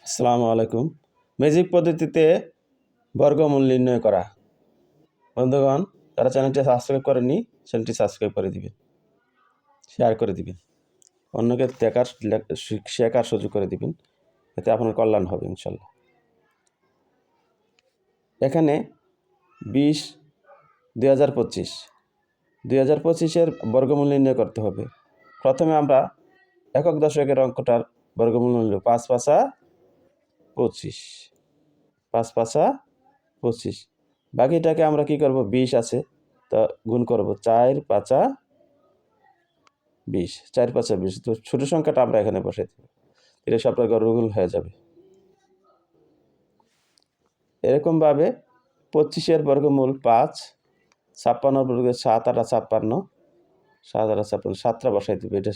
আসসালামু আলাইকুম। ম্যাজিক পদ্ধতিতে বর্গমূল নির্ণয় করা। বন্ধুগণ, যারা চ্যানেলটি সাবস্ক্রাইব করেননি, চ্যানেলটি সাবস্ক্রাইব করে দিবেন, শেয়ার করে দিবেন, অন্যকে শেখার সুযোগ করে দিবেন, এতে আপনার কল্যাণ হবে ইনশাল্লাহ। এখানে 20 2025 বর্গমূল নির্ণয় করতে হবে। প্রথমে আমরা একক দশকের অঙ্কটার বর্গমূল নির্ণয় 5 5 25, 5 5 25। বাকিটাকে আমরা কি করব, 20 আছে তা গুণ করব, 4 5 20, 4 5 20। তো ছোট সংখ্যাটা আমরা এখানে বসাই দেব, এটা সবটা বর্গমূল হয়ে যাবে। এরকমভাবে 25 বর্গমূল 5, 56 বর্গ 7 8 56, 7 8 56, 7টা বসাই দেবে। এটা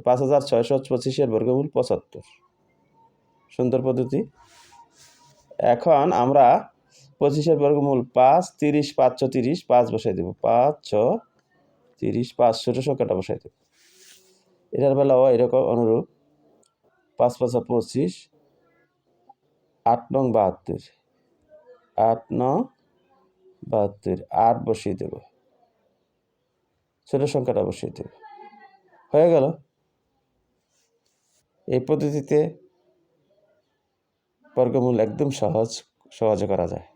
5625 বর্গমূল 75। সুন্দর পদ্ধতি। এখন আমরা 25 বর্গমূল 5 30 5 30, 5 বসাই দেব, 5 6 30 5, ছোট সংখ্যাটা বসাই দেব। এটার বেলাও এরকম অনুরূপ, 5 5 25, 8 9 72, 8 9 72, 8 বসিয়ে দেব, ছোট সংখ্যাটা বসিয়ে দেব। হয়ে গেল। এই পদ্ধতিতে বর্গমূল একদম সহজে করা যায়।